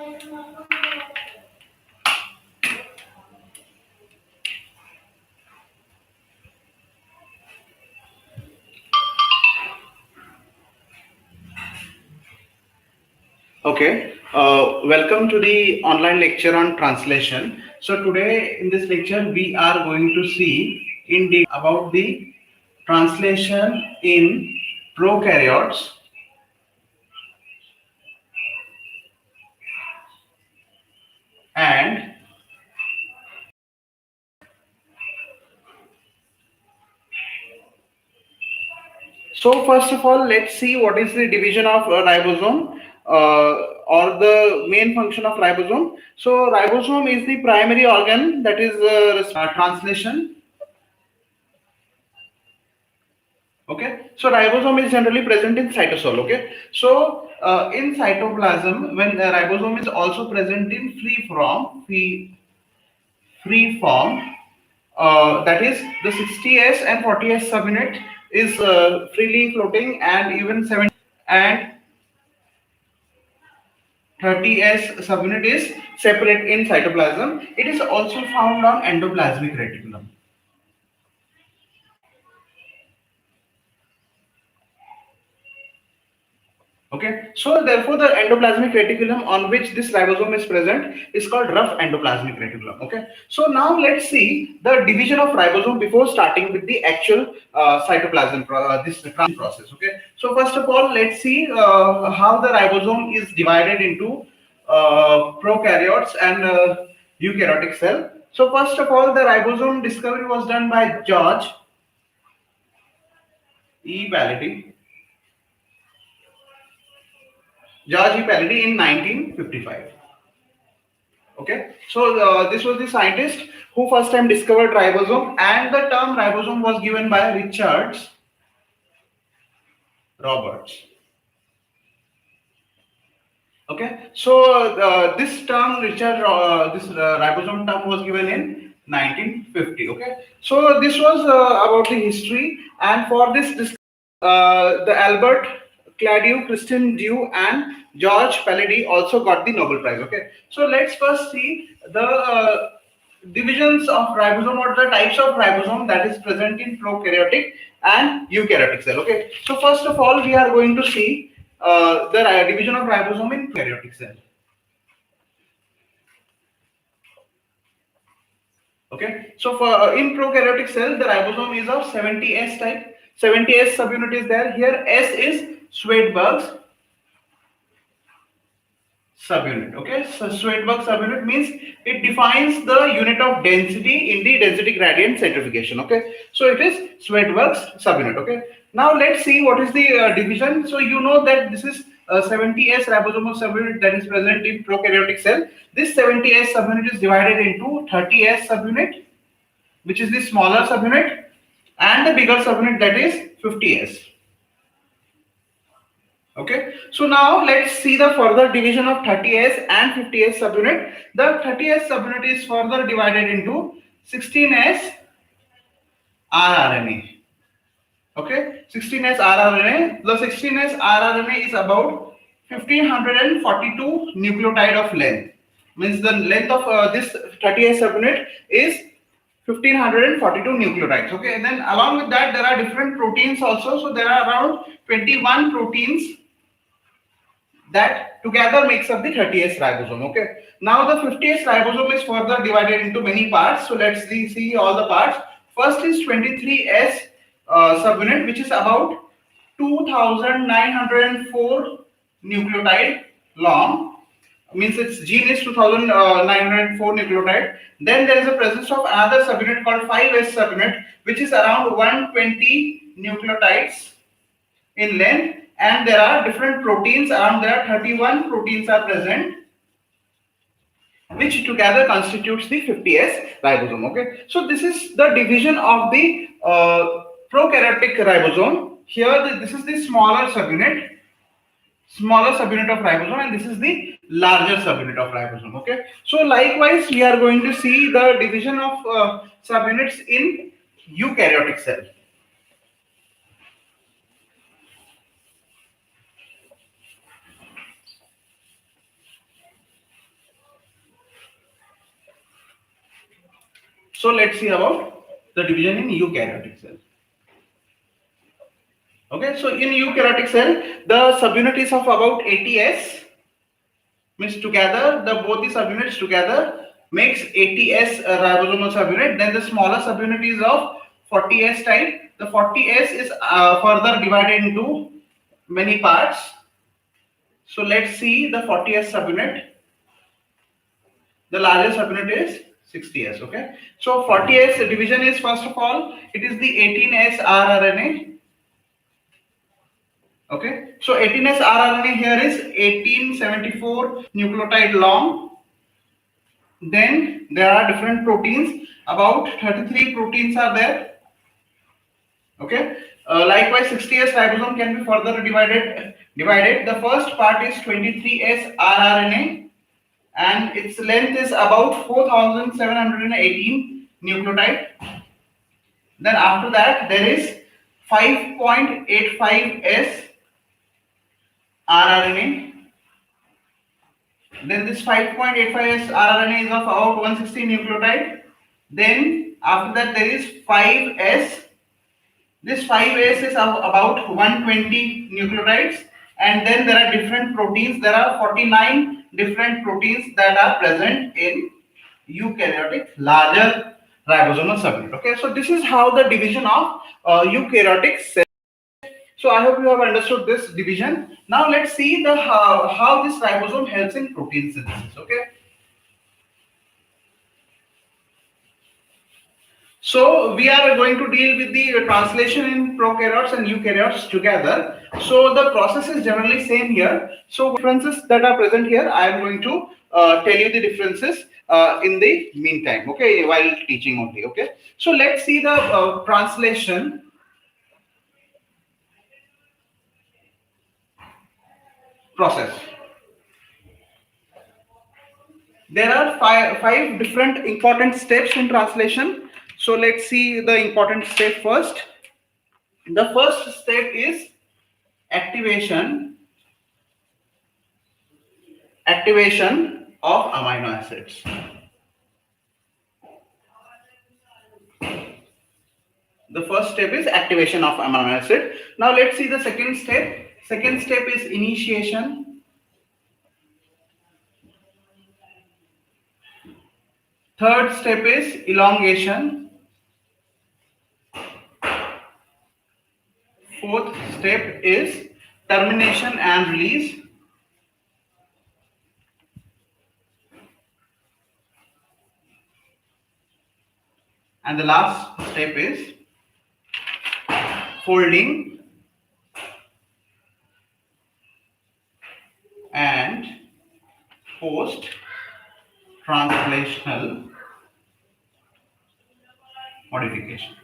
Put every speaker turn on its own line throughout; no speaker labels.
Okay, welcome to the online lecture on translation. So today in this lecture we are going to see in detail about the translation in prokaryotes and so first of all, let's see what is the division of ribosome or the main function of ribosome. So ribosome is the primary organ that is translation. Okay, so ribosome is generally present in cytosol. Okay, so in cytoplasm, when ribosome is also present in free form, that is the 60s and 40s subunit is freely floating, and even 70 and 30s subunit is separate in cytoplasm. It is also found on endoplasmic reticulum. Okay, so therefore the endoplasmic reticulum on which this ribosome is present is called rough endoplasmic reticulum. Okay, so now let's see the division of ribosome before starting with the actual cytoplasm this translation process. Okay, so first of all, let's see how the ribosome is divided into prokaryotes and eukaryotic cell. So first of all, the ribosome discovery was done by George E. Palade. George E. Palade in 1955. Okay, so this was the scientist who first time discovered ribosome, and the term ribosome was given by Richard Roberts. Okay, so this term ribosome term was given in 1950. Okay, so this was about the history, and for this the Albert Claudiu, Christian Dew, and George Palade also got the Nobel Prize. Okay, so let's first see the divisions of ribosome or the types of ribosome that is present in prokaryotic and eukaryotic cell. Okay, so first of all, we are going to see the division of ribosome in prokaryotic cell. Okay, so for in prokaryotic cell, the ribosome is of 70S type. 70S subunit is there. Here S is Swedenborg's subunit. Okay, so Swedenborg subunit means it defines the unit of density in the density gradient centrifugation. Okay, so it is Swedenborg's subunit. Okay, now let's see what is the division. So you know that this is 70S ribosomal subunit that is present in prokaryotic cell. This 70S subunit is divided into 30S subunit, which is the smaller subunit, and the bigger subunit, that is 50S. Okay, so now let's see the further division of 30S and 50S subunit. The 30S subunit is further divided into 16S rRNA. Okay, 16S rRNA. The 16S rRNA is about 1542 nucleotide of length. Means the length of this 30S subunit is 1542 nucleotides. Okay, and then along with that there are different proteins also. So there are around 21 proteins that together makes up the 30S ribosome. Okay, now the 50S ribosome is further divided into many parts. So let's see all the parts. First is 23S subunit, which is about 2904 nucleotide long. Means its gene is 2904 nucleotide. Then there is a presence of another subunit called 5S subunit, which is around 120 nucleotides in length, and there are different proteins. Around there are 31 proteins are present, which together constitutes the 50S ribosome. Okay, so this is the division of the prokaryotic ribosome. Here this is the smaller subunit of ribosome, and this is the larger subunit of ribosome. Okay, so likewise we are going to see the division of subunits in eukaryotic cell. So let's see about the division in eukaryotic cell. Okay, so in eukaryotic cell, the subunit is of about 80s, means together, the both the subunits together makes 80s ribosomal subunit. Then the smaller subunit is of 40s type. The 40s is further divided into many parts. So let's see the 40s subunit. The largest subunit is 60s. Okay, so 40s division is, first of all, it is the 18s rRNA. Okay, so 18s rRNA here is 1874 nucleotide long. Then there are different proteins. About 33 proteins are there. Okay. Likewise, 60s ribosome can be further divided. The first part is 23s rRNA, and its length is about 4718 nucleotide. Then after that there is 5.85s rRNA. Then this 5.85s rRNA is of about 160 nucleotide. Then after that there is 5s. This 5s is of about 120 nucleotides. And then there are different proteins. There are 49 different proteins that are present in eukaryotic larger ribosomal subunit. Okay, so this is how the division of eukaryotic cell. So I hope you have understood this division. Now let's see the how this ribosome helps in protein synthesis. Okay. So we are going to deal with the translation in prokaryotes and eukaryotes together. So the process is generally same here. So differences that are present here, I am going to tell you the differences in the meantime. Okay, while teaching only. Okay. So let's see the translation process. There are five different important steps in translation. So let's see the important step first. The first step is activation of amino acids. The first step is activation of amino acid. Now let's see the second step. Second step is initiation. Third step is elongation. Fourth step is termination and release. And the last step is folding and post translational modification.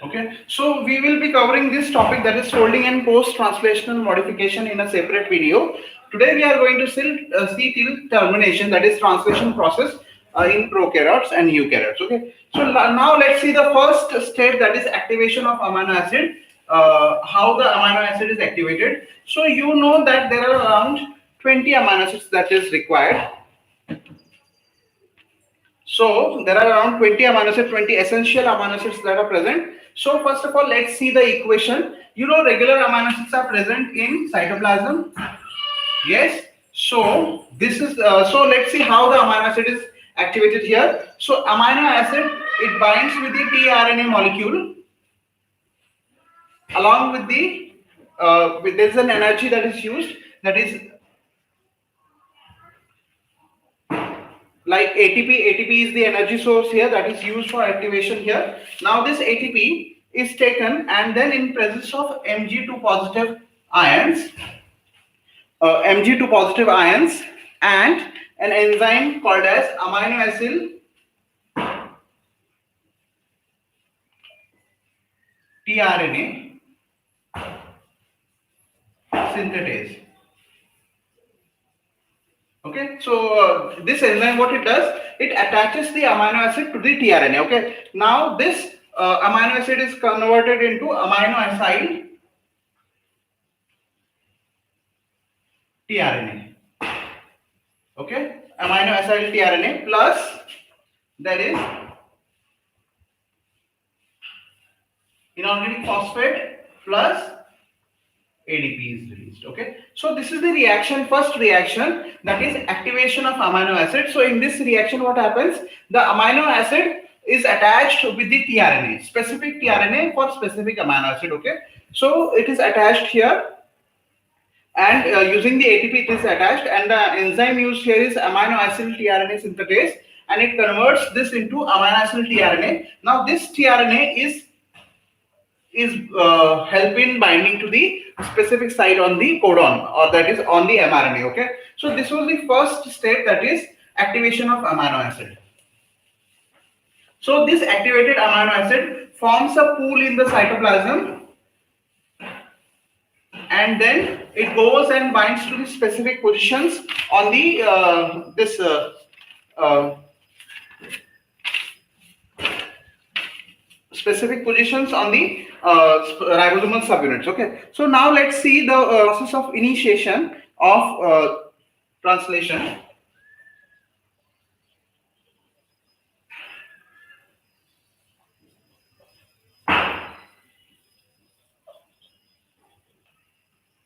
Okay, so we will be covering this topic, that is folding and post translational modification, in a separate video. Today we are going to see till termination, that is translation process in prokaryotes and eukaryotes. Okay, so now let's see the first step, that is activation of amino acid. How the amino acid is activated. So you know that there are around 20 amino acids that is required. So there are around 20 amino acids, 20 essential amino acids that are present. So first of all, let's see the equation. You know, regular amino acids are present in cytoplasm. Yes. So this is so let's see how the amino acid is activated here. So amino acid, it binds with the tRNA molecule along with the there's an energy that is used, that is like ATP. ATP is the energy source here that is used for activation here. Now this ATP is taken, and then in presence of Mg2 positive ions, and an enzyme called as amino acyl tRNA synthetase. Okay, so this enzyme, what it does, it attaches the amino acid to the tRNA. Okay, now this amino acid is converted into amino acyl tRNA. Okay, amino acyl tRNA plus there is inorganic phosphate plus ADP is released. Okay, so this is the reaction, first reaction, that is activation of amino acid. So in this reaction, what happens? The amino acid is attached with the tRNA, specific tRNA for specific amino acid. Okay, so it is attached here, and using the ATP it is attached, and the enzyme used here is amino acid tRNA synthetase, and it converts this into amino acid tRNA. Now this tRNA is helping binding to the specific site on the codon, or that is on the mRNA. Okay, so this was the first step, that is activation of amino acid. So this activated amino acid forms a pool in the cytoplasm, and then it goes and binds to the specific positions on the specific positions on the ribosomal subunits. Okay, so now let's see the process of initiation of translation.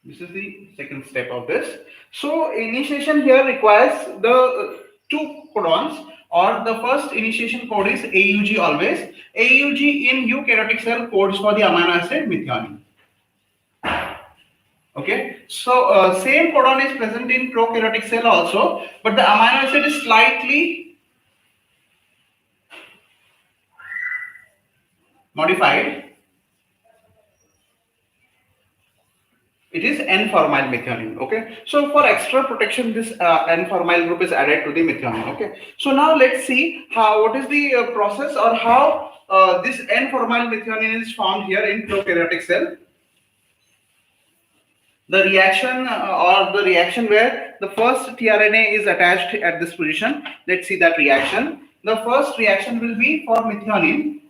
This is the second step of this. So initiation here requires the two codons, or the first initiation code is AUG always. AUG in eukaryotic cell codes for the amino acid methionine. Okay, so same codon is present in prokaryotic cell also, but the amino acid is slightly modified. It is N-formyl methionine. Okay, so for extra protection, this N-formyl group is added to the methionine. Okay, so now let's see what is the process, or how this N-formyl methionine is formed here in prokaryotic cell. The reaction or the reaction where the first tRNA is attached at this position. Let's see that reaction. The first reaction will be for methionine.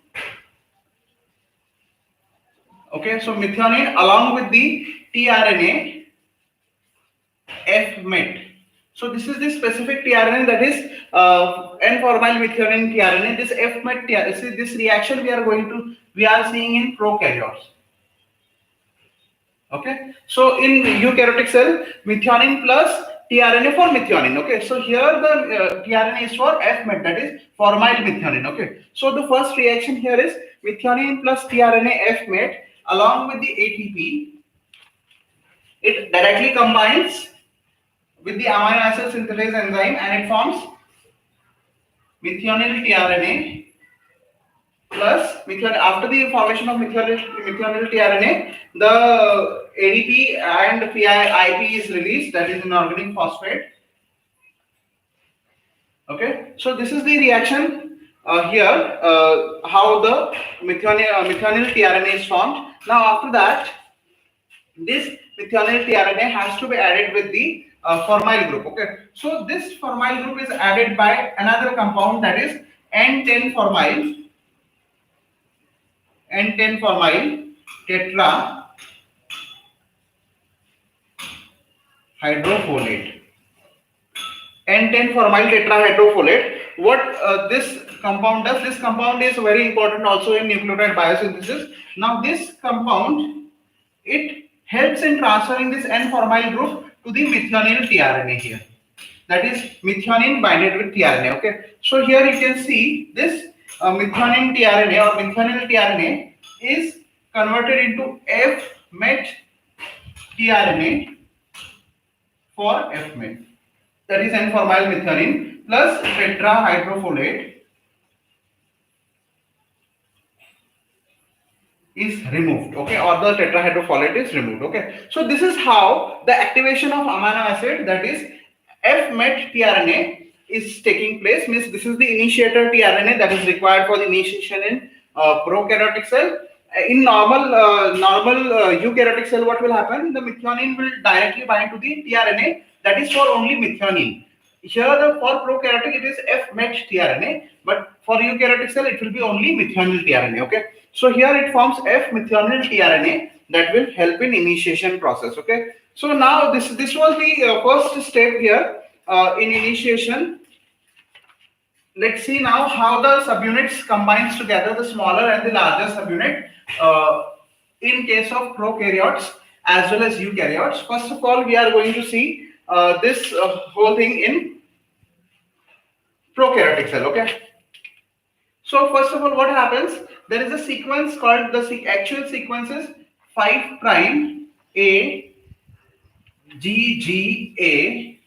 Okay, so methionine along with the tRNA F-met. So this is the specific tRNA, that is N-formyl methionine tRNA. This F-met tRNA, see this reaction we are seeing in prokaryotes. Okay, so in eukaryotic cell, methionine plus tRNA for methionine. Okay, so here the tRNA is for F-met, that is formyl methionine. Okay, so the first reaction here is methionine plus tRNA F-met along with the ATP. It directly combines with the amino acid synthase enzyme, and it forms methionine tRNA plus methionine. After the formation of methionine tRNA, the ADP and IP is released, that is inorganic phosphate. Okay, so this is the reaction here, how the methionine tRNA is formed. Now after that, this methionine tRNA has to be added with the formyl group. Okay, so this formyl group is added by another compound, that is N10-formyl tetra hydrofolate. N10-formyl tetrahydrofolate. What this compound does? This compound is very important also in nucleotide biosynthesis. Now this compound, it helps in transferring this N-formyl group to the methionine tRNA here. That is methionine binded with tRNA. Okay, so here you can see this methionine tRNA or methionine tRNA is converted into F-met tRNA for F-met. That is N-formyl methionine plus tetrahydrofolate is removed. Okay, or the tetrahydrofolate is removed. Okay, so this is how the activation of amino acid, that is F-met tRNA, is taking place. Means this is the initiator tRNA that is required for the initiation in prokaryotic cell. In normal eukaryotic cell, what will happen? The methionine will directly bind to the tRNA, that is for only methionine. Here for prokaryotic it is F-met tRNA, but for eukaryotic cell it will be only methionine tRNA. Okay, so here it forms F-methionine tRNA that will help in initiation process. Okay, so now this was the first step here. in initiation. Let's see now how the subunits combines together, the smaller and the larger subunit, in case of prokaryotes as well as eukaryotes. First of all, we are going to see this whole thing in prokaryotic cell. Okay. So first of all, what happens? There is a sequence called the actual sequence is 5 prime A G G A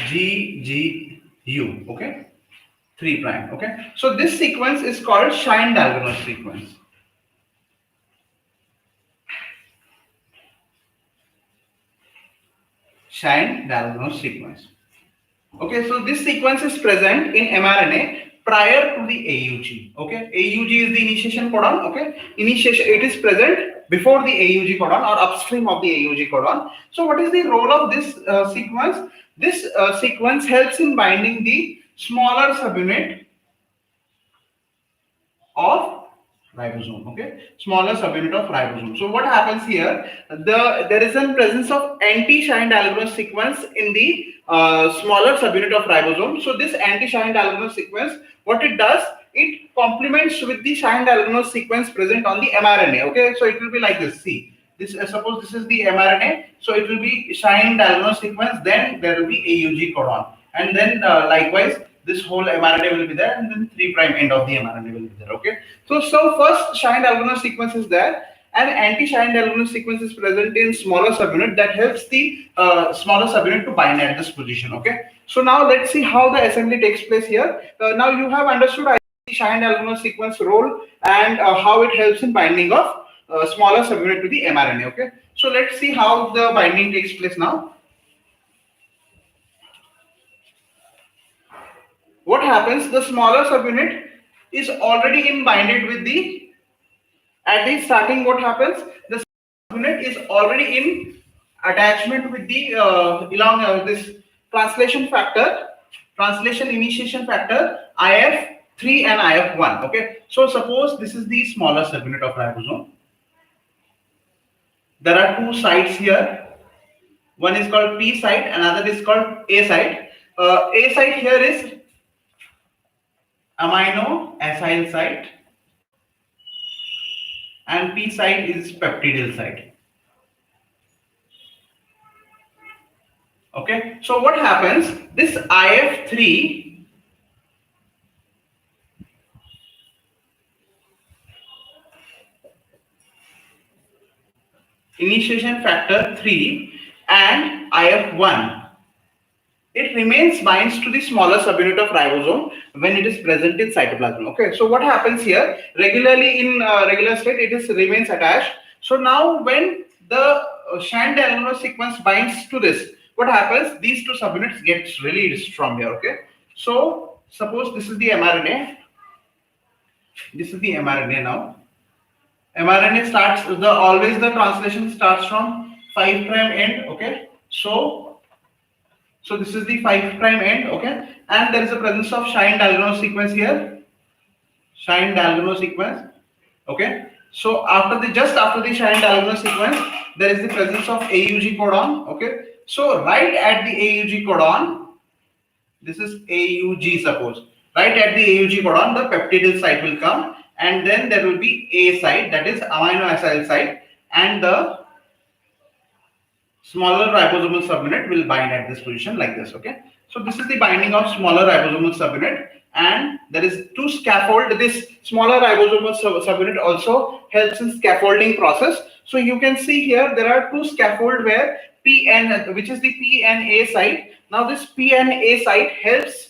G G U. Okay, 3 prime. Okay, so this sequence is called shine diagonal sequence. Shine diagonal sequence. Okay, so this sequence is present in mRNA prior to the AUG. Okay, AUG is the initiation codon. Okay, initiation, it is present before the AUG codon or upstream of the AUG codon. So, what is the role of this sequence? This sequence helps in binding the smaller subunit of ribosome. Okay, smaller subunit of ribosome. So what happens here, there is a presence of anti-shine diagonal sequence in the smaller subunit of ribosome. So this anti-shine diagonal sequence, what it does, it complements with the shine diagonal sequence present on the mRNA. Okay, so it will be like this. See, this suppose this is the mRNA, so it will be shine diagonal sequence, then there will be AUG codon, and then likewise this whole mRNA will be there, and then 3 prime end of the mRNA will be there. Okay, so first shine diagonal sequence is there, and anti-shine diagonal sequence is present in smaller subunit that helps the smaller subunit to bind at this position. Okay, so now let's see how the assembly takes place here. Now you have understood the shine diagonal sequence role and how it helps in binding of smaller subunit to the mRNA. Okay, so let's see how the binding takes place now. What happens? The smaller subunit is already in binded with the, at the starting. What happens? The subunit is already in attachment with the this translation factor, translation initiation factor IF3 and IF1. Okay, so suppose this is the smaller subunit of ribosome. There are two sites here. One is called P site, another is called A site. A site here is amino acyl site, and P site is peptidyl site. Okay, so what happens? This IF3 initiation factor 3 and IF1, it remains binds to the smaller subunit of ribosome when it is present in cytoplasm. Okay, so what happens here? Regularly in regular state, it is remains attached. So now when the shine diagonal sequence binds to this, what happens? These two subunits gets released from here. Okay, so suppose this is the mRNA. This is the mRNA now. mRNA starts always the translation starts from 5 prime end. Okay, so this is the 5 prime end. Okay, and there is a presence of shine diagonal sequence here. Shine diagonal sequence. Okay, so just after the shine diagonal sequence, there is the presence of AUG codon. Okay, so right at the AUG codon, this is AUG, suppose. Right at the AUG codon, the peptidyl site will come, and then there will be A site, that is amino acyl site, and the smaller ribosomal subunit will bind at this position like this. Okay, so this is the binding of smaller ribosomal subunit, and there is two scaffold. This smaller ribosomal subunit also helps in scaffolding process. So you can see here there are two scaffold where PN, which is the PNA site. Now this PNA site helps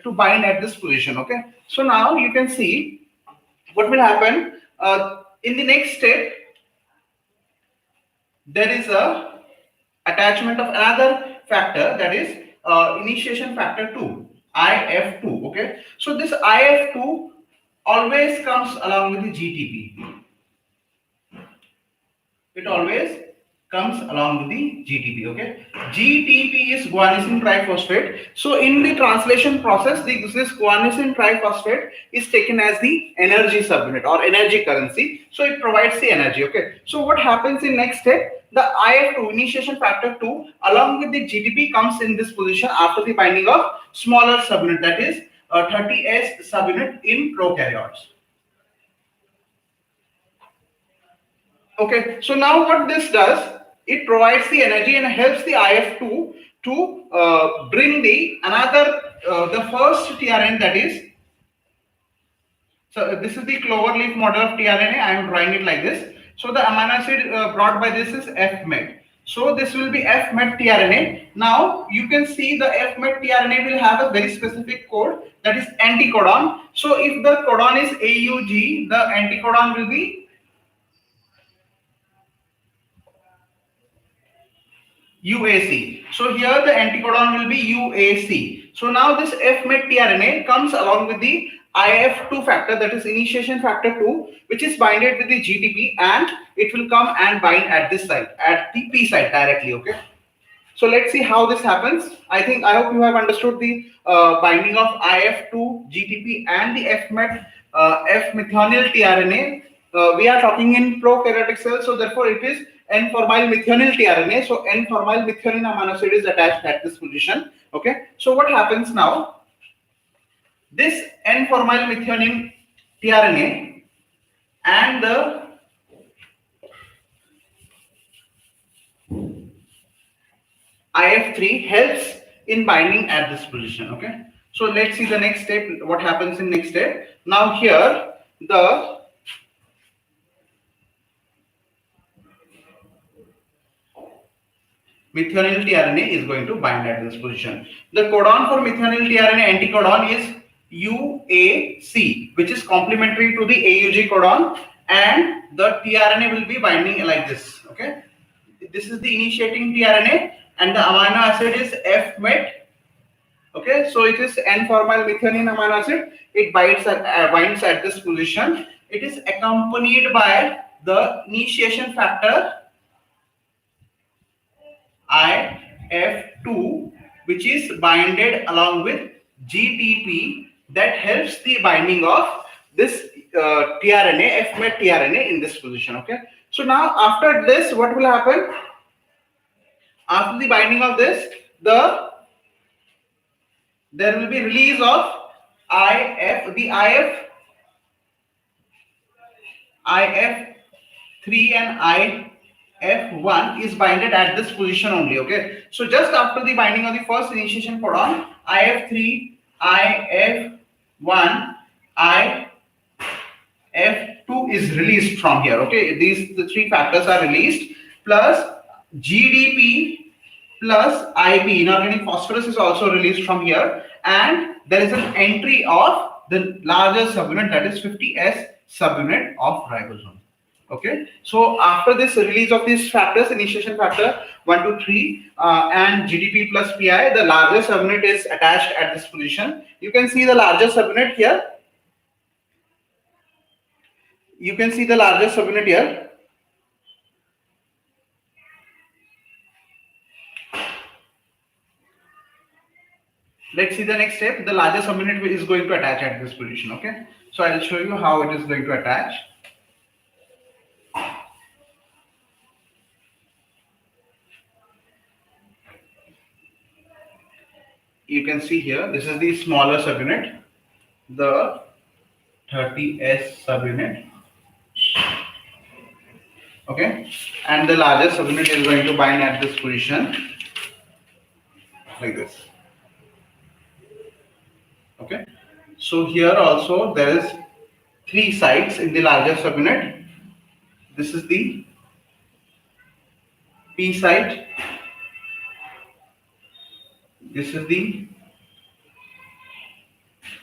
to bind at this position. Okay, so now you can see what will happen in the next step. There is a attachment of another factor, that is initiation factor 2, IF2. Okay, so this IF2 always comes along with the GTP. It always comes along with the GTP. Okay, GTP is guanosine triphosphate. So in the translation process, this guanosine triphosphate is taken as the energy subunit or energy currency. So it provides the energy. Okay, so what happens in next step? The IF2 initiation factor 2 along with the GTP comes in this position after the binding of smaller subunit, that is 30S subunit in prokaryotes. Okay, so now what this does, it provides the energy and helps the IF2 to bring the another the first tRNA, that is, so this is the clover leaf model of tRNA. I am drawing it like this. So the amino acid brought by this is F-met. So this will be F-met tRNA. Now you can see the F-met tRNA will have a very specific code, that is anticodon. So if the codon is AUG, the anticodon will be UAC. So here the anticodon will be UAC. So now this F-met tRNA comes along with the IF2 factor, that is initiation factor 2, which is binded with the GTP, and it will come and bind at this site, at the P site directly. Okay. So let's see how this happens. I hope you have understood the binding of IF2, GTP, and the F-met F-methonyl tRNA. We are talking in prokaryotic cells, so therefore it is N-formyl methionine tRNA. So N-formyl methionine amino acid is attached at this position. Okay. So what happens now? This N-formyl methionine tRNA and the IF3 helps in binding at this position. Okay. So let's see the next step. What happens in next step? Now here the methionine tRNA is going to bind at this position. The codon for methionine tRNA anticodon is UAC, which is complementary to the AUG codon, and the tRNA will be binding like this. Okay. This is the initiating tRNA and the amino acid is F-met. Okay, so it is N-formyl methionine amino acid. It binds at this position. It is accompanied by the initiation factor IF2, which is binded along with GTP, that helps the binding of this tRNA, F-met tRNA in this position. Okay, so now after this, what will happen? After the binding of this, there will be release of IF3 and IF1 is binded at this position only. Okay, so just after the binding of the first initiation codon, IF3, IF1, IF2 is released from here. Okay, the three factors are released, plus GDP plus IB, inorganic phosphorus, is also released from here, and there is an entry of the larger subunit, that is 50S subunit of ribosome. Okay, so after this release of these factors, initiation factor 1, 2, 3 and GDP plus PI, the larger subunit is attached at this position. You can see the larger subunit here. You can see the larger subunit here. Let's see the next step. The larger subunit is going to attach at this position. Okay, so I'll show you how it is going to attach. You can see here, this is the smaller subunit, the 30S subunit. Okay, and the larger subunit is going to bind at this position like this. Okay, so here also there is 3 sites in the larger subunit. This is the P site, this is the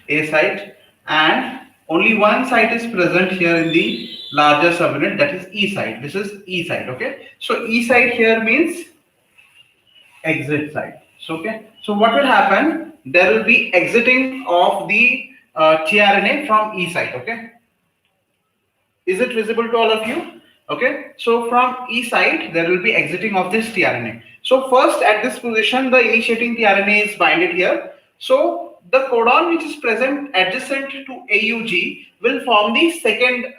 A site, and only one site is present here in the larger subunit, that is E site. This is E site. Okay, so E site here means exit site. So okay, so what will happen? There will be exiting of the tRNA from E site. Okay, is it visible to all of you? Okay, so from E side there will be exiting of this tRNA. So first at this position the initiating tRNA is binded here. So the codon which is present adjacent to AUG will form the second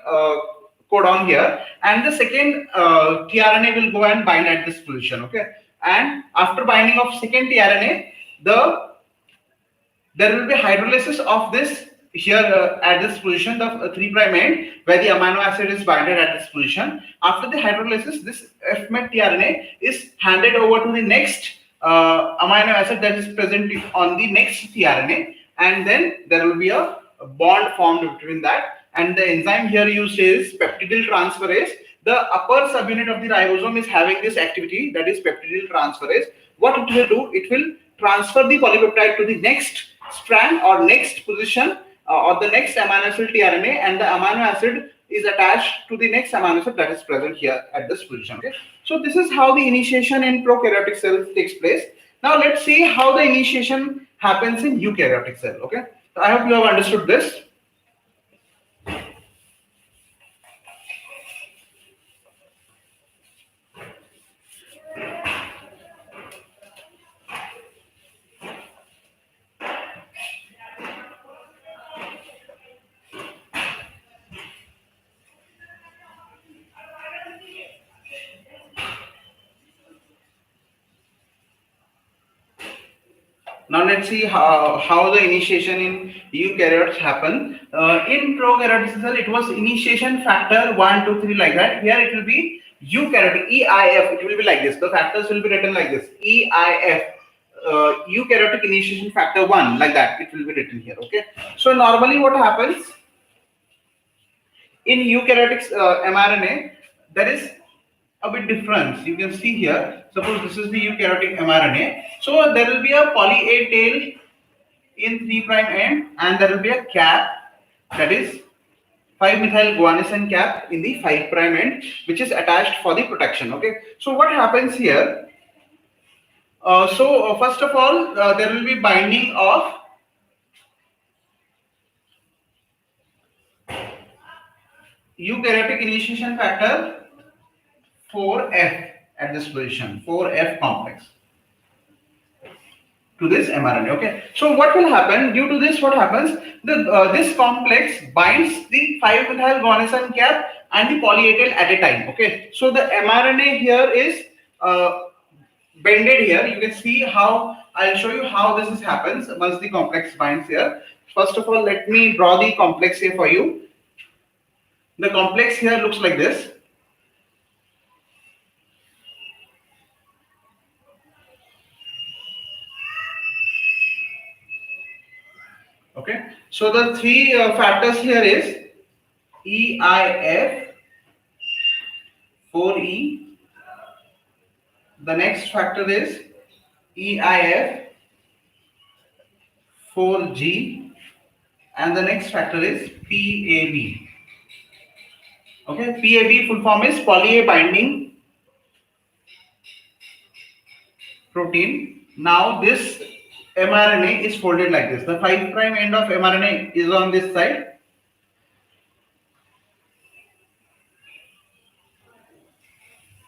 codon here, and the second tRNA will go and bind at this position. Okay, and after binding of second tRNA, there will be hydrolysis of this here at this position, the 3' end, where the amino acid is binded at this position. After the hydrolysis, this F-met tRNA is handed over to the next amino acid that is present on the next tRNA, and then there will be a bond formed between that. And the enzyme here used is peptidyl transferase. The upper subunit of the ribosome is having this activity, that is peptidyl transferase. What it will do, it will transfer the polypeptide to the next strand or next position or the next amino acid tRNA, and the amino acid is attached to the next amino acid that is present here at this position. Okay, so this is how the initiation in prokaryotic cells takes place. Now let's see how the initiation happens in eukaryotic cell. Okay, so I hope you have understood this. Now let's see how the initiation in eukaryotes happen. In prokaryotic cell, it was initiation factor 1, 2, 3 like that. Here it will be eukaryotic, EIF. It will be like this. The factors will be written like this. EIF, eukaryotic initiation factor 1, like that. It will be written here. Okay. So normally what happens in eukaryotic mRNA, there is a bit difference. You can see here, suppose this is the eukaryotic mRNA. So there will be a poly A tail in 3' end, and there will be a cap, that is 5-methyl guanosine cap in the 5' end, which is attached for the protection. Okay, so what happens here? First of all, there will be binding of eukaryotic initiation factor 4F at this position, 4F complex to this mRNA. Okay, so what will happen due to this? What happens? This complex binds the 5-methyl guanosine cap and the poly A tail at a time. Okay, so the mRNA here is bended here. You can see how I'll show you how this happens once the complex binds here. First of all, let me draw the complex here for you. The complex here looks like this. Okay, so the three factors here is EIF, 4E. The next factor is EIF, 4G, and the next factor is PAB. Okay, PAB full form is poly A binding protein. Now this mRNA is folded like this. The 5' end of mRNA is on this side,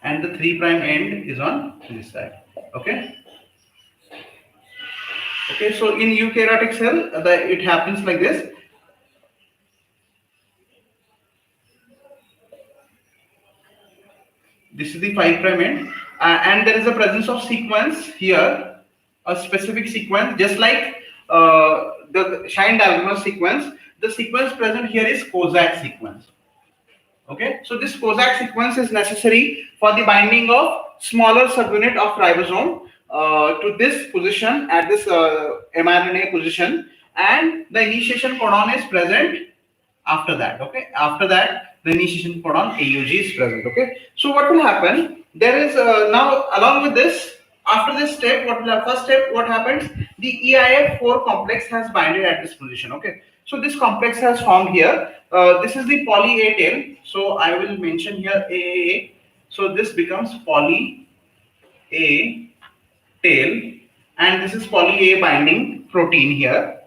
and the 3' end is on this side. Okay. Okay, so in eukaryotic cell, it happens like this. This is the 5' end, and there is a presence of sequence here, a specific sequence, just like the shine diagonal sequence. The sequence present here is Kozak sequence. Okay, so this Kozak sequence is necessary for the binding of smaller subunit of ribosome to this position at this mRNA position, and the initiation codon is present after that. Okay, after that the initiation codon AUG is present. Okay, so what will happen? There is now along with this, after this step, what will first step? What happens? The EIF4 complex has binded at this position. Okay, so this complex has formed here. This is the poly A tail. So I will mention here AAA. So this becomes poly A tail, and this is poly A binding protein here.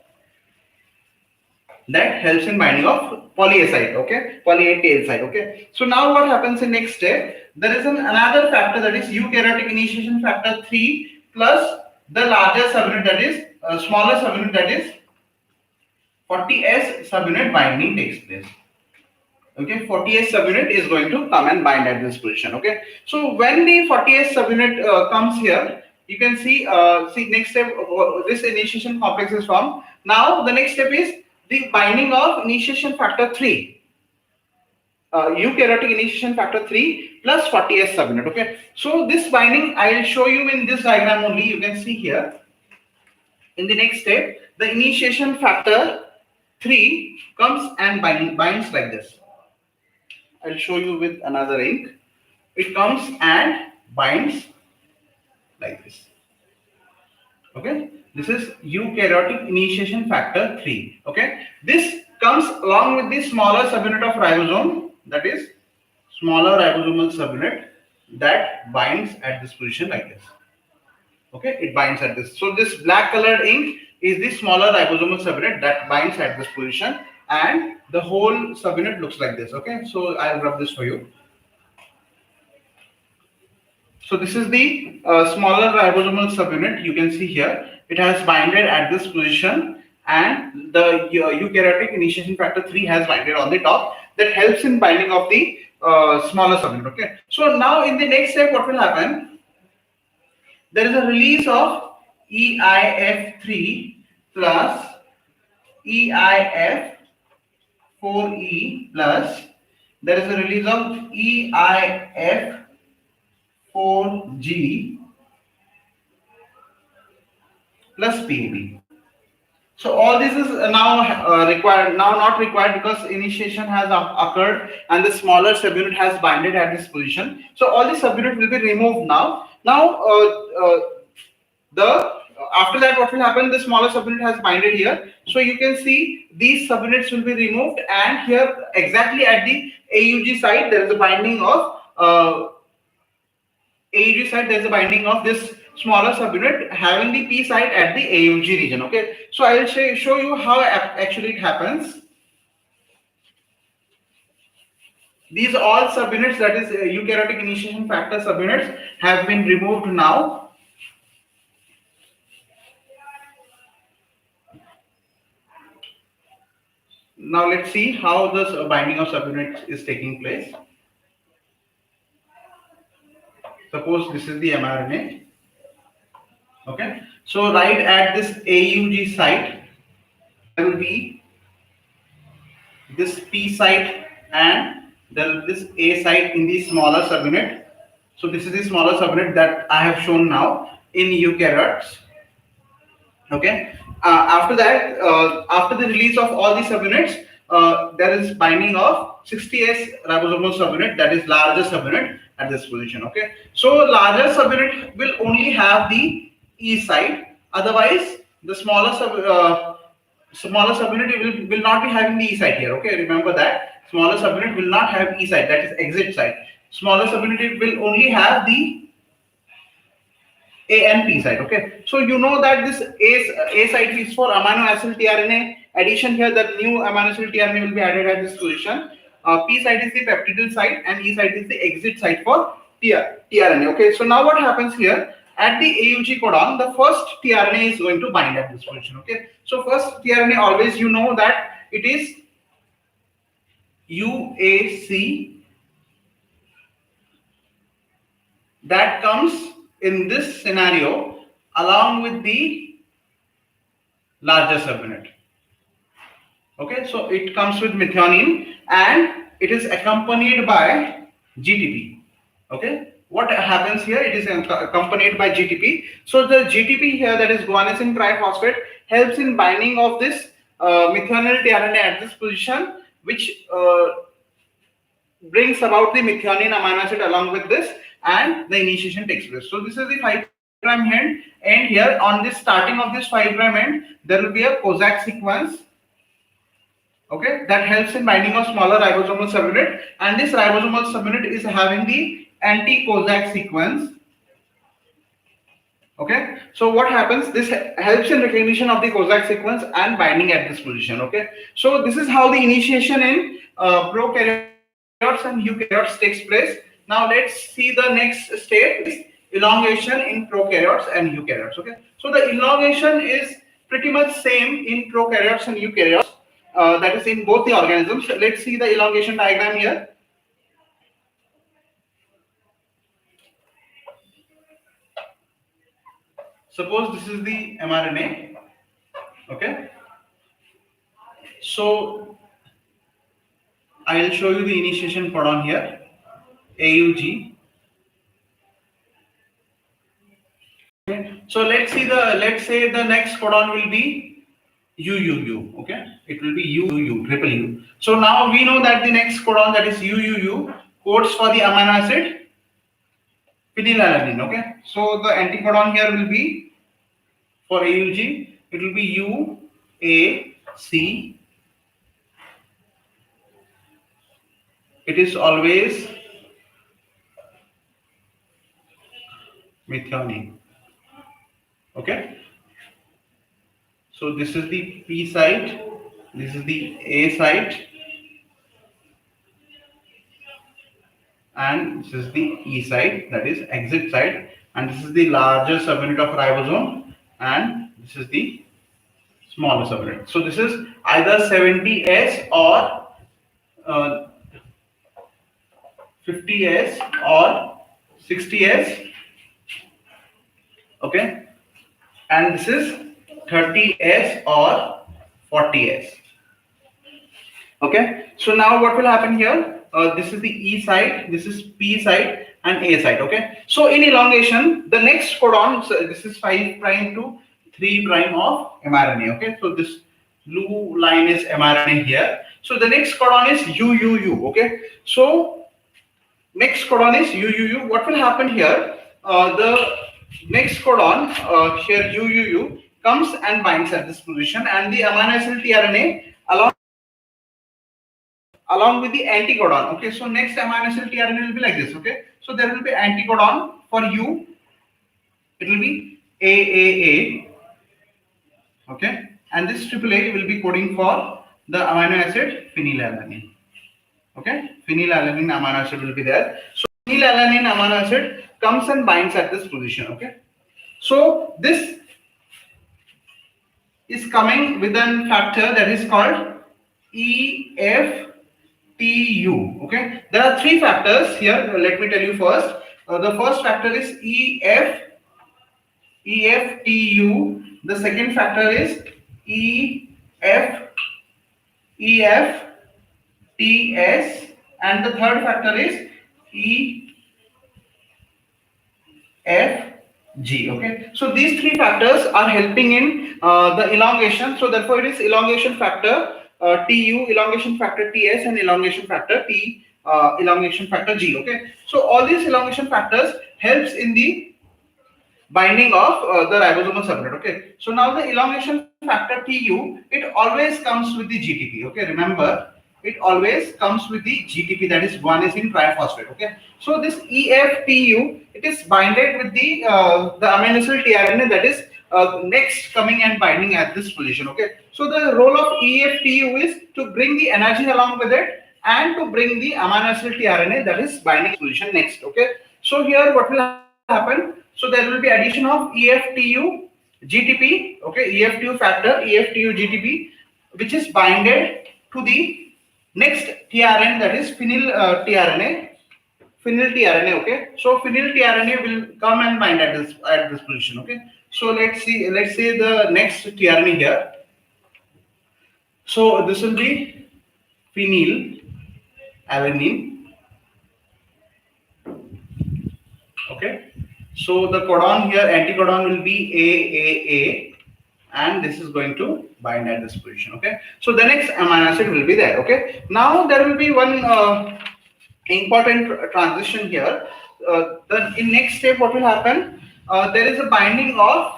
that helps in binding of poly A site, okay, poly A tail site, okay. So now what happens in next step? There is another factor, that is eukaryotic initiation factor 3 plus the larger subunit, that is smaller subunit, that is 40S subunit binding takes place. Okay, 40S subunit is going to come and bind at this position. Okay, so when the 40S subunit comes here, you can see next step, this initiation complex is formed. Now the next step is the binding of initiation factor 3, eukaryotic initiation factor 3 plus 40S subunit. Okay, so this binding I will show you in this diagram only. You can see here in the next step, the initiation factor 3 comes and binds like this. I'll show you with another ink. It comes and binds like this. Okay, this is eukaryotic initiation factor 3. Okay, this comes along with the smaller subunit of ribosome, that is smaller ribosomal subunit, that binds at this position like this. Okay, it binds at this. So this black colored ink is the smaller ribosomal subunit that binds at this position, and the whole subunit looks like this. Okay, so I'll rub this for you. So this is the smaller ribosomal subunit. You can see here it has binded at this position, and the eukaryotic initiation factor 3 has binded on the top. That helps in binding of the smaller subunit. Okay, so now in the next step, what will happen? There is a release of EIF3 plus EIF4E plus, there is a release of EIF4G plus PAB. So all this is now required, now not required, because initiation has occurred and the smaller subunit has binded at this position. So all the subunit will be removed now. Now after that, what will happen? The smaller subunit has binded here. So you can see these subunits will be removed, and here exactly at the AUG site there is a binding of AUG site. There is a binding of this smaller subunit having the P site at the AUG region. Okay, so I will show you how actually it happens. These all subunits, that is eukaryotic initiation factor subunits, have been removed now. Now let's see how this binding of subunits is taking place. Suppose this is the mRNA. Okay, so right at this AUG site, there will be this P site and there will be this A site in the smaller subunit. So this is the smaller subunit that I have shown now in eukaryotes. Okay, after that, after the release of all the subunits, there is binding of 60S ribosomal subunit, that is larger subunit at this position. Okay, so larger subunit will only have the E site, otherwise the smaller subunit will not be having the E site here. Okay, remember that smaller subunit will not have E site, that is exit site. Smaller subunit will only have the A and P site. Okay, so you know that this A site is for amino acid tRNA addition. Here the new amino acid tRNA will be added at this position. P site is the peptidyl site and E site is the exit site for tRNA. Okay, so now what happens here? At the AUG codon, the first tRNA is going to bind at this position. Okay, so first tRNA, always you know that it is UAC, that comes in this scenario along with the larger subunit. Okay, so it comes with methionine and it is accompanied by GTP. Okay, what happens here? It is accompanied by GTP. So the GTP here, that is guanosine triphosphate, helps in binding of this methionine tRNA at this position, which brings about the methionine amino acid along with this, and the initiation takes place. So this is the 5' end, and here on this starting of this 5' end, there will be a Kozak sequence. Okay, that helps in binding of smaller ribosomal subunit, and this ribosomal subunit is having the anti-Kozak sequence. Okay, so what happens? This helps in recognition of the Kozak sequence and binding at this position. Okay, so this is how the initiation in prokaryotes and eukaryotes takes place. Now let's see the next state is elongation in prokaryotes and eukaryotes. Okay, so the elongation is pretty much same in prokaryotes and eukaryotes. That is in both the organisms. Let's see the elongation diagram here. Suppose this is the mRNA. Okay, so I will show you the initiation codon here. AUG. Okay. So let's say the next codon will be UUU. Okay, it will be UUU, triple U. So now we know that the next codon, that is UUU, codes for the amino acid phenylalanine. Okay, so the anticodon here will be for AUG. It will be UAC. It is always methionine. Okay, so this is the P site, this is the A site, and this is the E site, that is exit site, and this is the larger subunit of ribosome, and this is the smaller subunit. So this is either 70S or 50S or 60S. Okay, and this is 30S or 40S. Okay, so now what will happen here? This is the E site, this is P site, and A site. Okay, so in elongation, the next codon, so this is 5' to 3' of mRNA. Okay, so this blue line is mRNA here. So the next codon is UUU. Okay, so next codon is UUU. What will happen here? The next codon here UUU comes and binds at this position, and the amino acid tRNA along with the anticodon. Okay, so next amino acid tRNA will be like this. Okay, so there will be anticodon for U. It will be AAA. Okay, and this AAA will be coding for the amino acid phenylalanine. Okay, phenylalanine amino acid will be there. So phenylalanine amino acid comes and binds at this position. Okay, so this is coming with a factor that is called EFTU. Okay, there are three factors here. Let me tell you first. The first factor is EFTU. The second factor is EFTS, and the third factor is EFG. Okay, so these three factors are helping in the elongation. So therefore, it is elongation factor TU, elongation factor TS, and elongation factor T, elongation factor G. Okay, so all these elongation factors helps in the binding of the ribosomal subunit. Okay, so now the elongation factor TU, it always comes with the GTP. Okay, remember, it always comes with the GTP, that is one is in triphosphate. Okay, so this EFTU, it is binded with the amino acid tRNA that is next coming and binding at this position. Okay, so the role of EFTU is to bring the energy along with it and to bring the amino acid tRNA that is binding position next. Okay, so here what will happen? So there will be addition of EFTU GTP. Okay, EFTU factor, EFTU GTP, which is binded to the next tRNA, that is phenyl tRNA. Okay, so phenyl tRNA will come and bind at this position. Okay, so let's say the next tRNA here. So this will be phenyl alanine. Okay, so the codon here, anticodon, will be AAA, and this is going to bind at this position. Okay, so the next amino acid will be there. Okay, now there will be one important transition here. In next step, what will happen? There is a binding of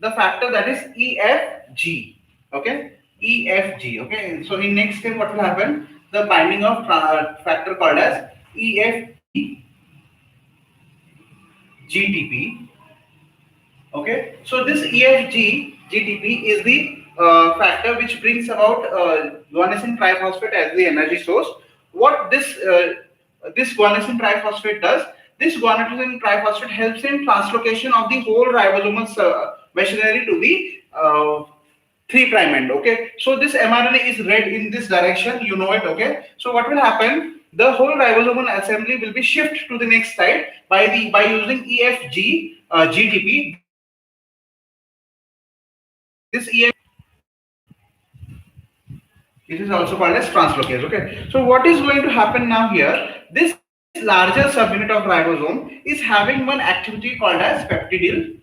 the factor that is EFG. Okay, EFG. Okay, so in next step, what will happen? The binding of factor called as EFG GTP Okay, so this EFG GTP is the factor which brings about guanosine triphosphate as the energy source. What this guanosine triphosphate does? This guanosine triphosphate helps in translocation of the whole ribosomal machinery to the 3' end. Okay, so this mRNA is read in this direction. You know it. Okay, so what will happen? The whole ribosomal assembly will be shift to the next side by using EFG GTP. This EFG it is also called as translocase. Okay, so what is going to happen now here? This larger subunit of ribosome is having one activity called as peptidyl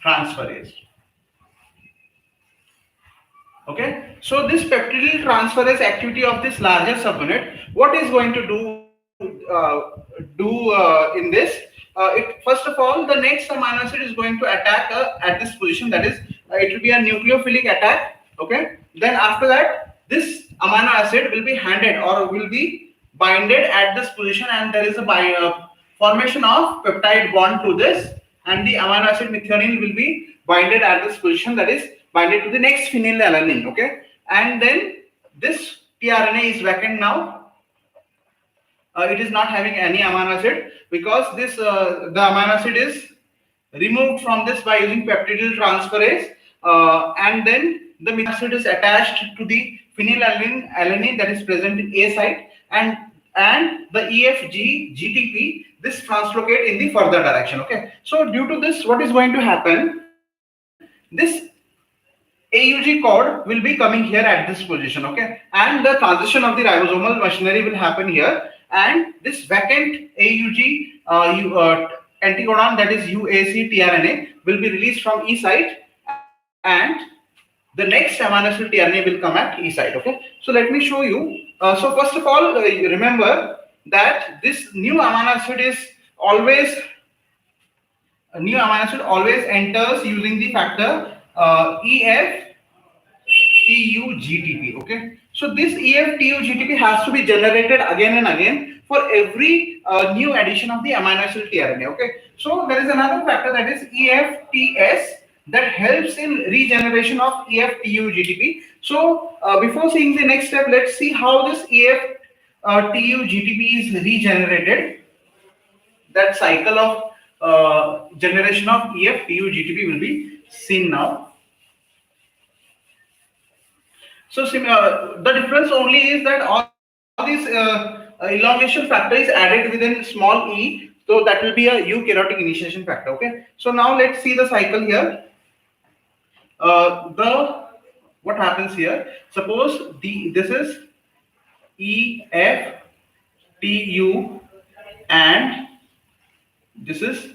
transferase. Okay, so this peptidyl transferase activity of this larger subunit, what is going to do in this? First of all, the next amino acid is going to attack at this position. That is, it will be a nucleophilic attack. Okay, then after that, this amino acid will be handed or will be binded at this position, and there is a formation of peptide bond to this, and the amino acid methionine will be binded at this position, that is binded to the next phenylalanine. Okay, and then this tRNA is vacant now. It is not having any amino acid because this the amino acid is removed from this by using peptidyl transferase, and then the amino acid is attached to the phenylalanine that is present in A site, and the EFG GTP this translocate in the further direction. Okay, so due to this, what is going to happen? This AUG cord will be coming here at this position. Okay, and the transition of the ribosomal machinery will happen here, and this vacant AUG anticodon, that is UAC tRNA, will be released from E site, and the next amino acid tRNA will come at E site. Okay, so let me show you. So first of all, remember that this new amino acid is always a new amino acid always enters using the factor EFTU-GTP. Okay, so this EFTU-GTP has to be generated again and again for every new addition of the amino acid tRNA. Okay, so there is another factor, that is EFTS, that helps in regeneration of EFTU-GTP. So before seeing the next step, let's see how this EFTU-GTP is regenerated. That cycle of generation of EFTU-GTP will be seen now. So the difference only is that all these elongation factor is added within small e, so that will be a eukaryotic initiation factor. Okay, so now let's see the cycle here. The what happens here? Suppose this is EFTU and this is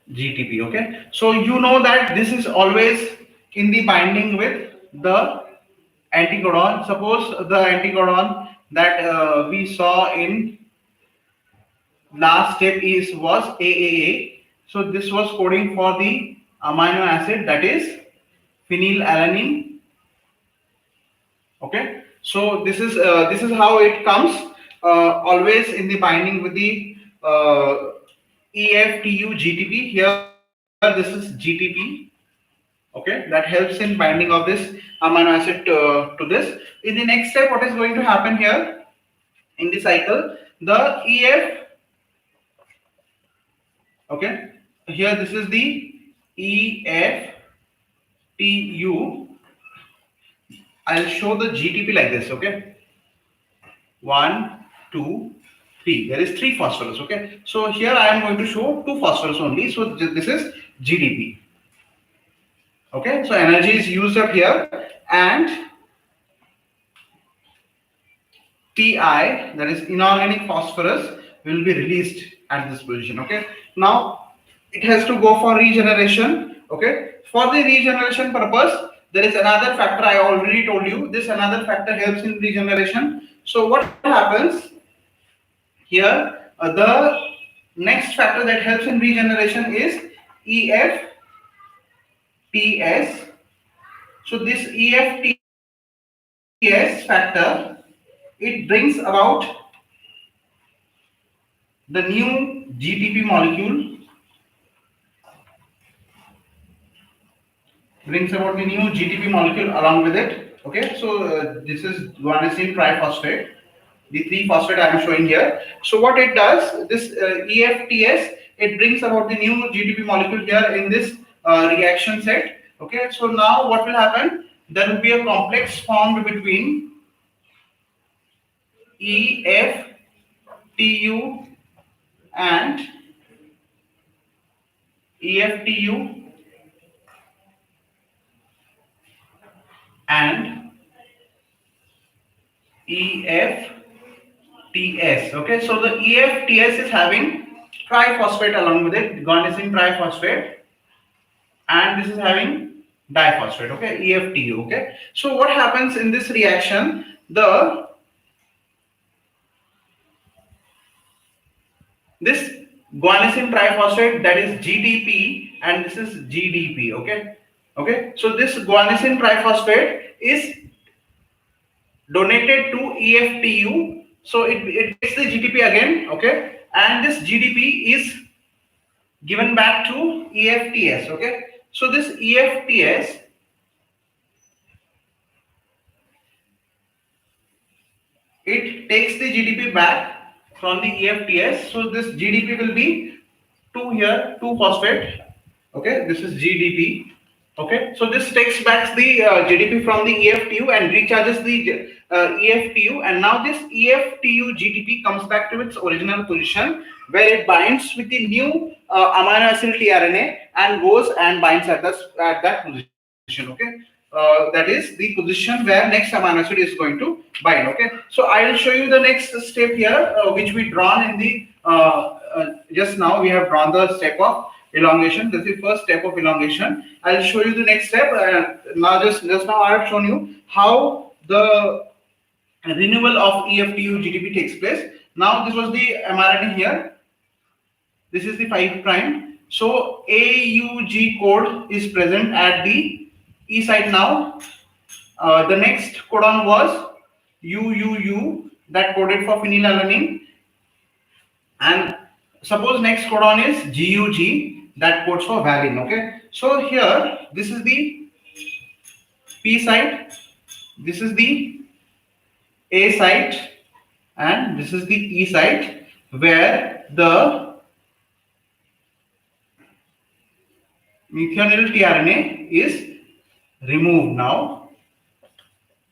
GTP. Okay, so you know that this is always in the binding with the anticodon. Suppose the anticodon that we saw in last step was AAA. So this was coding for the amino acid, that is phenylalanine. Okay, so this is how it comes, always in the binding with the EFTU GTP. Here this is GTP. Okay, that helps in binding of this amino acid to this. In the next step, what is going to happen here in the cycle? The okay, here this is the EFTU. I'll show the GTP like this. Okay, 1, 2, 3. There is 3 phosphorus. Okay, so here I am going to show 2 phosphorus only. So this is GDP. Okay, so energy is used up here, and Ti, that is inorganic phosphorus, will be released at this position. Okay, now it has to go for regeneration. Okay, for the regeneration purpose, there is another factor I already told you. This another factor helps in regeneration. So what happens here? The next factor that helps in regeneration is EFTS. So this EFTS factor, it brings about the new GTP molecule brings about the new GTP molecule along with it. Okay, so this is guanosine triphosphate, the 3-phosphate I am showing here. So what it does, this EFTS, it brings about the new GTP molecule here in this reaction set. Okay, so now what will happen? There will be a complex formed between EFTU and EFTU and EFTS. Okay, so the EFTS is having triphosphate along with it, guanosine triphosphate, and this is having diphosphate. Okay, EFTU. Okay, so what happens in this reaction? This guanosine triphosphate, that is GDP, and this is GDP. Okay, so this guanosine triphosphate is donated to EFTU, so it gets the GTP again. Okay, and this GDP is given back to EFTS. Okay, so this EFTS, it takes the GDP back from the EFTS. So this GDP will be 2 here, 2 phosphate. Okay, this is GDP. Okay, so this takes back the GDP from the EFTU and recharges the EFTU, and now this EFTU GDP comes back to its original position where it binds with the new amino acid tRNA and goes and binds at that position. Okay, that is the position where next amino acid is going to bind. Okay, so I will show you the next step here, which we drawn in the just now. We have drawn the step of elongation. This is the first step of elongation. I'll show you the next step. Now just now I have shown you how the renewal of EFTU GTP takes place. Now this was the mRNA here. This is the 5 prime. So AUG code is present at the E site now. The next codon was UUU, that coded for phenylalanine, and suppose next codon is GUG, that codes for valine. Okay, so here this is the P site, this is the A site, and this is the E site where the methionine tRNA is removed. Now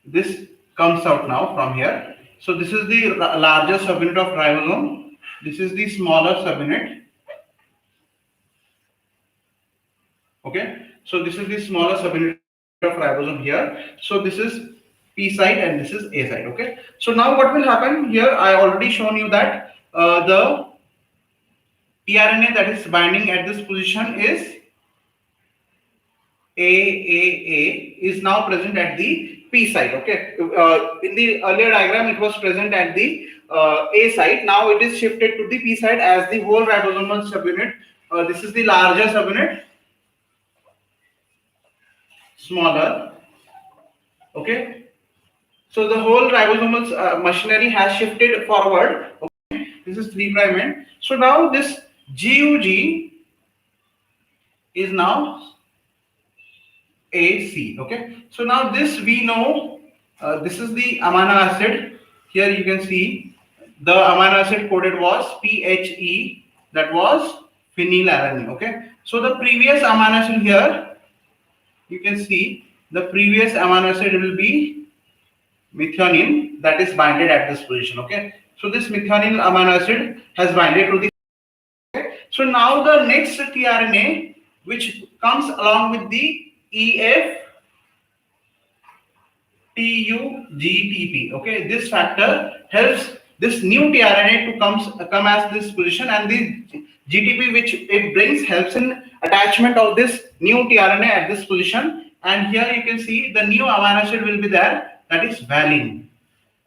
this comes out now from here. So this is the larger subunit of ribosome, this is the smaller subunit. Okay, so this is the smaller subunit of ribosome here. So this is P site and this is A site. Okay, so now what will happen here? I already shown you that the tRNA that is binding at this position is AAA is now present at the P site. Okay, in the earlier diagram it was present at the A site. Now it is shifted to the P site as the whole ribosomal subunit. This is the larger subunit, smaller. Okay, so the whole ribosomal machinery has shifted forward. Okay, this is 3 prime end. So now this GUG is now AC. Okay, so now this we know, this is the amino acid. Here you can see the amino acid coded was PHE, that was phenylalanine. Okay, so the previous amino acid here, you can see the previous amino acid will be methionine, that is binded at this position. Okay, so this methionine amino acid has binded to the. Okay, so now the next tRNA which comes along with the EFTUGTP. Okay, this factor helps this new tRNA to come as this position, and the GTP which it brings helps in attachment of this new tRNA at this position. And here you can see the new amino acid will be there, that is valine.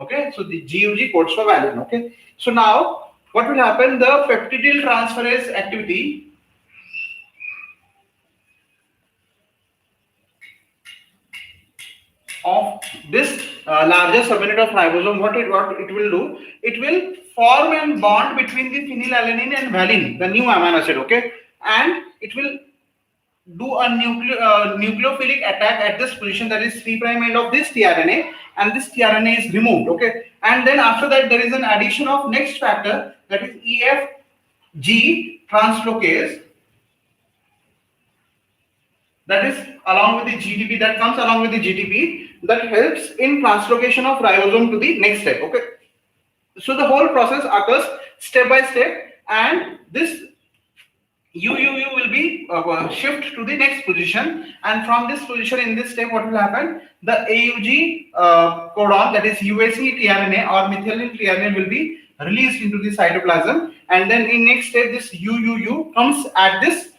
Okay, so the GUG codes for valine. Okay, so now what will happen? The peptidyl transferase activity of this larger subunit of ribosome, what it will do, it will form a bond between the phenylalanine and valine, the new amino acid. Okay, and it will do a nucleophilic attack at this position, that is 3' end of this tRNA, and this tRNA is removed. Okay, and then after that there is an addition of next factor, that is EFG translocase, that is along with the GTP, that comes along with the GTP, that helps in translocation of ribosome to the next step. Okay, so the whole process occurs step by step, and this UUU will be shift to the next position, and from this position in this step what will happen, the AUG codon, that is UAC tRNA or methylene tRNA, will be released into the cytoplasm, and then in next step this UUU comes at this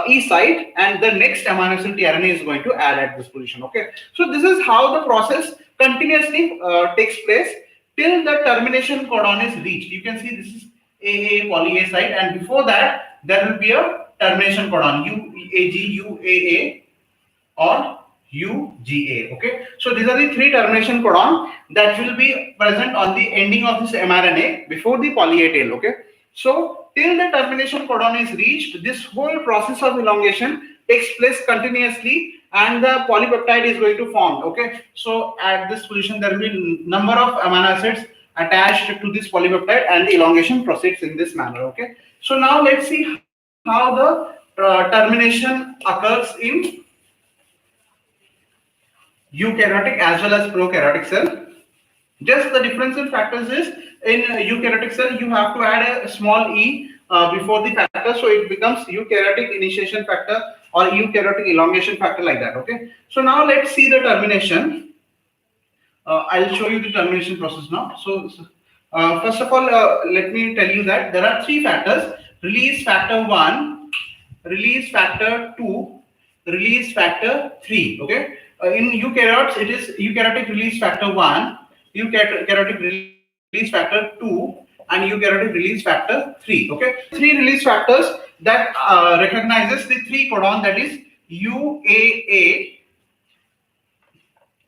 E site, and the next amino acid tRNA is going to add at this position. Okay, so this is how the process continuously takes place till the termination codon is reached. You can see this is AA poly A site, and before that there will be a termination codon UAG, UAA or UGA. Okay, so these are the three termination codon that will be present on the ending of this mRNA before the poly A tail. Okay, so till the termination codon is reached, this whole process of elongation takes place continuously, and the polypeptide is going to form. Okay, so at this position there will be number of amino acids attached to this polypeptide, and the elongation proceeds in this manner. Okay, so now let's see how the termination occurs in eukaryotic as well as prokaryotic cell. Just the difference in factors is, in eukaryotic cell you have to add a small e before the factor, so it becomes eukaryotic initiation factor or eukaryotic elongation factor, like that. Okay, so now let's see the termination. I'll show you the termination process now. So first of all, let me tell you that there are three factors: release factor 1, release factor 2, release factor 3. Okay, in eukaryotes it is eukaryotic release factor 1, eukaryotic release factor 2, and eukaryotic release factor 3. Okay, three release factors that recognizes the three codon, that is UAA,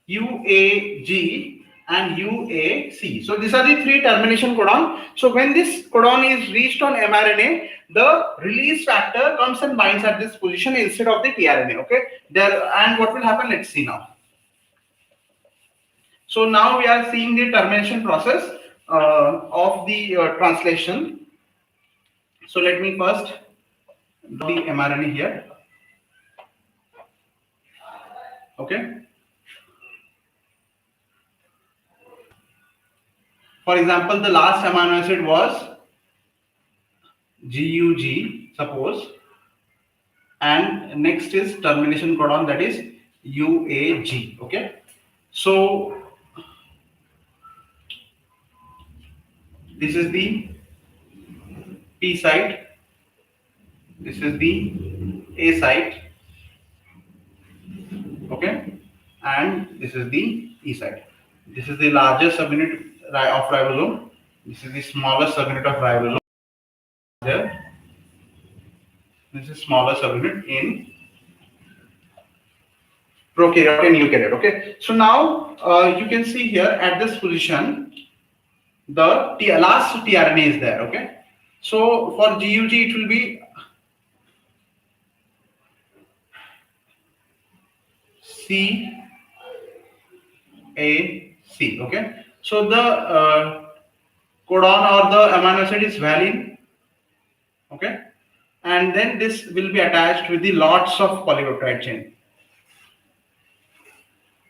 UAG and UAC. So these are the three termination codon. So when this codon is reached on mRNA, the release factor comes and binds at this position instead of the tRNA. Okay, there, and what will happen, let's see now. So now we are seeing the termination process of the translation. So let me first do the mRNA here. Okay. For example, the last amino acid was GUG, suppose, and next is termination codon, that is UAG. Okay, so this is the P site, this is the A site. Okay, and this is the E site. This is the largest subunit of ribosome. This is the smallest subunit of ribosome. This is smaller subunit in prokaryote and eukaryote. Okay, so now you can see here at this position the last tRNA is there. Okay, so for GUG it will be CAC. Okay, so the codon or the amino acid is valine. Okay, and then this will be attached with the lots of polypeptide chain.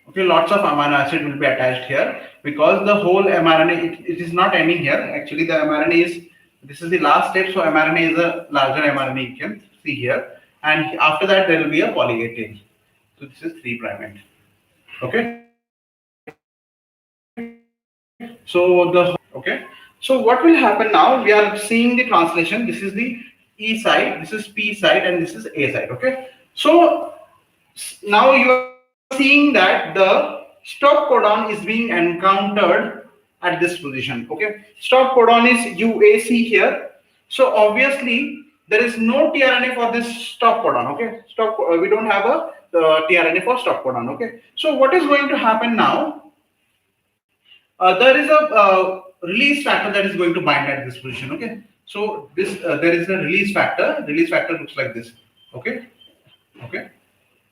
Okay, lots of amino acid will be attached here, because the whole mRNA, it is not ending here. Actually, the mRNA is, this is the last step, so mRNA is a larger mRNA, you can see here, and after that there will be a poly A tail. So this is 3' end. Okay, so so what will happen now, we are seeing the translation. This is the E side, this is P side, and this is A side. Okay, so now you are seeing that the stop codon is being encountered at this position. Okay, stop codon is UAC here, so obviously there is no tRNA for this stop codon. Okay, we don't have a tRNA for stop codon. Okay, so what is going to happen now? There is a release factor that is going to bind at this position. Okay, so this there is a release factor. Release factor looks like this. Okay, Okay.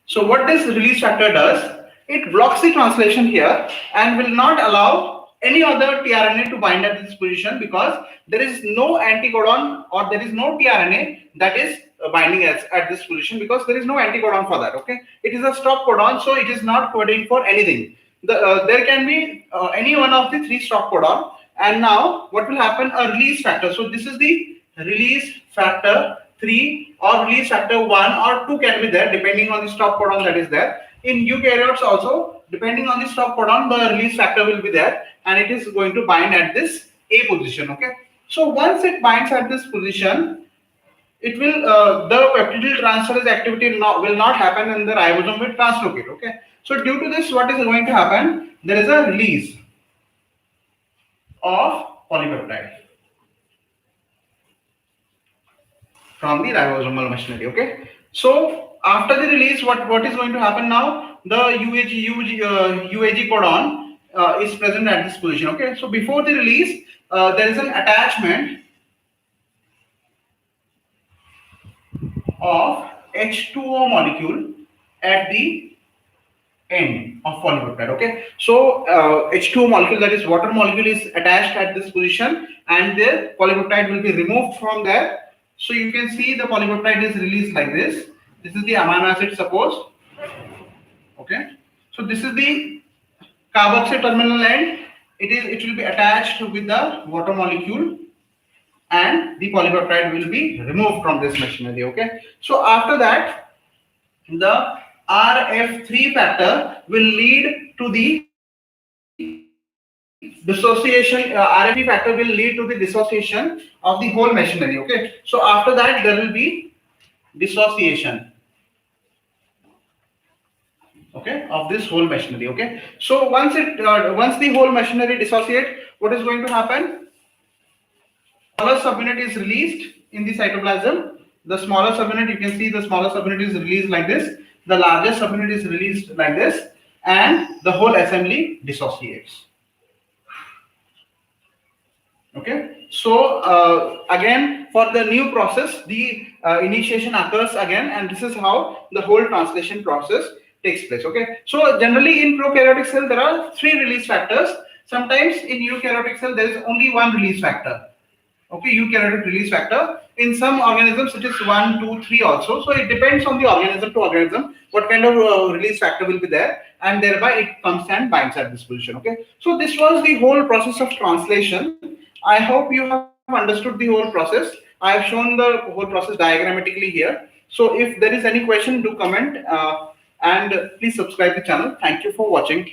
So what this release factor does, it blocks the translation here and will not allow any other tRNA to bind at this position, because there is no anticodon or there is no tRNA that is binding at this position, because there is no anticodon for that. Okay, it is a stop codon, so it is not coding for anything. There can be any one of the three stop codon, and now what will happen? A release factor. So this is the release factor 3 or release factor 1 or 2 can be there depending on the stop codon that is there. In eukaryotes also, depending on the stop codon, the release factor will be there and it is going to bind at this A position. Okay. So once it binds at this position, it will the peptidyl transferase activity will not happen and the ribosome will translocate. Okay. So due to this, what is going to happen? There is a release of polypeptide from the ribosomal machinery. Okay. So after the release, what is going to happen now? The UAG codon is present at this position. Okay. So before the release, there is an attachment of H2O molecule at the end of polypeptide. Okay. So H2O molecule, that is water molecule, is attached at this position and the polypeptide will be removed from there. So you can see the polypeptide is released like this. This is the amino acid, suppose. Okay. So this is the carboxy terminal end. It will be attached with the water molecule and the polypeptide will be removed from this machinery. Okay. So after that, the RF3 factor will lead to the dissociation. RF3 factor will lead to the dissociation of the whole machinery. Okay. So after that, there will be dissociation, okay, of this whole machinery. Okay. So once the whole machinery dissociate, what is going to happen? Smaller subunit is released in the cytoplasm. The smaller subunit, you can see the smaller subunit is released like this. The larger subunit is released like this, and the whole assembly dissociates. Okay. So again, for the new process, the initiation occurs again, and this is how the whole translation process takes place. Okay. So generally in prokaryotic cell there are 3 release factors. Sometimes in eukaryotic cell there is only 1 release factor. Okay, eukaryotic release factor. In some organisms it is 1, 2, 3 also. So it depends on the organism to organism what kind of release factor will be there, and thereby it comes and binds at this position. Okay. So this was the whole process of translation. I hope you have understood the whole process. I have shown the whole process diagrammatically here. So if there is any question, do comment and please subscribe the channel. Thank you for watching.